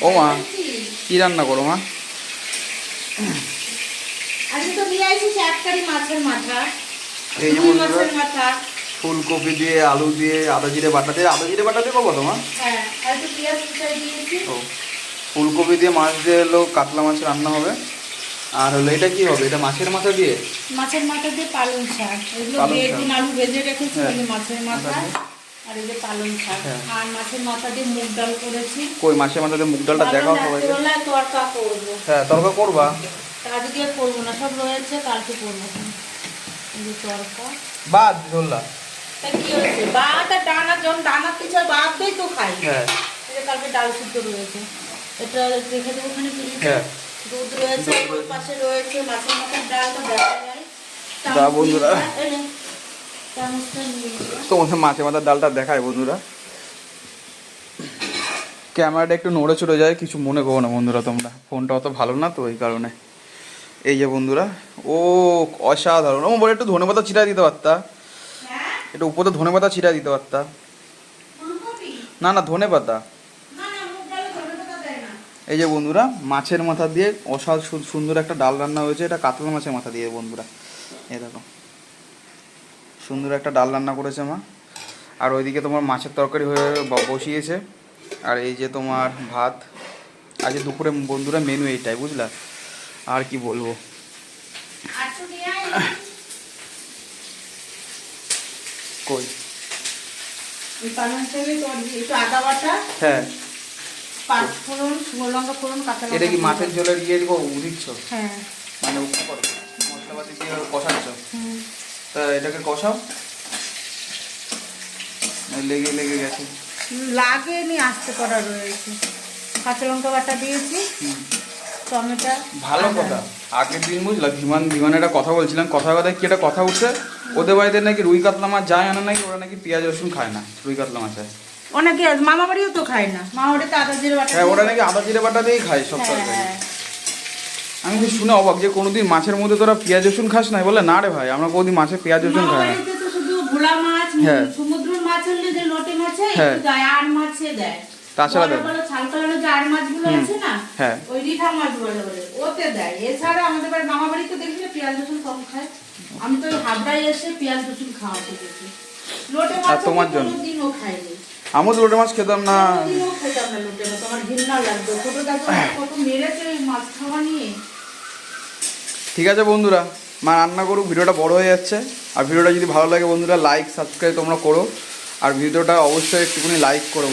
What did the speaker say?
ও মা কি রান্না করো মা? আজকে তো নিয়ে আইছি চাটকারি মাছের মাথা। এই যে বন্ধুরা ফুলকপি দিয়ে আলু দিয়ে আদা জিরে বাটা দিয়ে করবো তো মা? হ্যাঁ, আর একটু পেঁয়াজ কুচাই দিয়েছি। ও ফুলকপি দিয়ে মাছ দিয়ে হলো কাতলা মাছ রান্না হবে। আর হলো এটা কি হবে? এটা মাছের মাথা দিয়ে? মাছের মাথা দিয়ে পালং শাক। এগুলো বেগুন আলু ভেজে রেখেছি, ওই যে মাছের মাথা আর এই যে পালং শাক। আর মাছের মাথা দিয়ে মুগ ডাল করেছি। কই মাছের মাথা দিয়ে মুগ ডালটা দেখাও সবাইকে। তরকা করবো। হ্যাঁ তরকা করবা? আজকে আর করবো না, সব রয়েছে, কালকে করবো। এই যে তরকা বাদ ধরলা তা কি হয়েছে? ভাত আর ডানা, যখন ডানার পিছনে ভাত দেই তো খাই। হ্যাঁ এই যে কালকে ডাল সিদ্ধ রয়েছে, এটা রেখে দেবো ওখানে ফ্রিজে। হ্যাঁ দুধ রয়েছে, ওর পাশে রয়েছে মাছের মাথার ডালটা দেখা যায়। দা বন্ধুরা চামচটা নিয়ে নিলাম। তোমাদের মাছের মাথার ডালটা দেখায় বন্ধুরা। ক্যামেরাটা একটু নড়ে চড়ে যায়, কিছু মনে করো না বন্ধুরা, তোমরা ফোনটা অত ভালো না তো ওই কারণে। এই যে বন্ধুরা ও অসাধারণ। ও বলে একটু ধনেপাতা ছিটা দিতে পারতা, একটু উপরে ধনেপাতা ছিটা দিতে পারতা। না না ধনেপাতা। এই যে বন্ধুরা মাছের মাথা দিয়ে অসাধারণ সুন্দর একটা ডাল রান্না হয়েছে। এটা কাতলা মাছের মাথা দিয়ে বন্ধুরা, এই দেখো সুন্দর একটা ডাল রান্না করেছে মা। আর ওইদিকে তোমার মাছের তরকারি হয়ে বসিয়েছে। আর এই যে তোমার ভাত। আজ দুপুরে বন্ধুরা মেনু এইটাই, বুঝলা? আর কি বলবো। কই আদা বাটা, হ্যাঁ পাঁচ ফোড়ন, শুকনো লঙ্কা ফোড়ন, কাঁচা লঙ্কা। এটা কি মাছের ঝোলের ইয়ে দিব দিচ্ছ? হ্যাঁ মানে মশলাপাতি দিয়ে কষাচ্ছ? তা এটাকে কষাও। লেগে লেগে গেছে। লাগেনি, আস্তে করা রয়েছে। কাঁচা লঙ্কা বাটা দিয়েছি, টমেটো। ভালো কথা। আগের দিন বুঝলা বিমান একটা কথা বলছিলাম, কথায় কি একটা কথা উঠছে, ওদের বাড়িতে নাকি রুই কাতলা মাছ যায় আনা, নাকি ওরা নাকি পেঁয়াজ রসুন খায় না রুই কাতলা মাছে। অনেকে মামা বাড়িও তো খায় না, মামা বাড়িতে আদা জিরে বাটা। হ্যাঁ ওরা নাকি আদা জিরে বাটা দিয়েই খায় সব তরকারি। আমি তো শুনে অবাক যে কোনোদিন মাছের মধ্যে তোরা পেঁয়াজ রসুন খাস না? বলে না রে ভাই, আমরা কোনোদিন মাছে পেঁয়াজ রসুন খাই না। তো শুধু ভোলা মাছ, হ্যাঁ সমুদ্রের মাছ হলে যে লোটে মাছে হ্যাঁ একটু দেয়, আর মাছে দেয়। তাছাড়া দেয় বড় ছাল কালারের যে আর মাছগুলো আছে না, হ্যাঁ ওই রিঠা মাছ বলে ওতে দেয়। এছাড়া আমাদের বাড়ি মামা বাড়িতে দেখলে পেঁয়াজ রসুন কম খায়। আমি তো হাবড়ায় এসে পেঁয়াজ রসুন খাওয়াতে গেছি। লোটে মাছ তোমার জন্য কোনোদিনও খাইনি। আমি তো লোটে মাছ খেতাম না। কোনোদিনও খেতাম না লোটে মাছ, আমার ঘৃণা লাগতো। ছোটটা তো কত মেরেছে ওই মাছ খাওয়া নিয়ে। ঠিক আছে বন্ধুরা, মা রান্না করুক, ভিডিওটা বড় হয়ে যাচ্ছে। আর ভিডিওটা যদি ভালো লাগে বন্ধুরা লাইক সাবস্ক্রাইব তোমরা করো। আর ভিডিওটা অবশ্যই একটুখানি লাইক করো।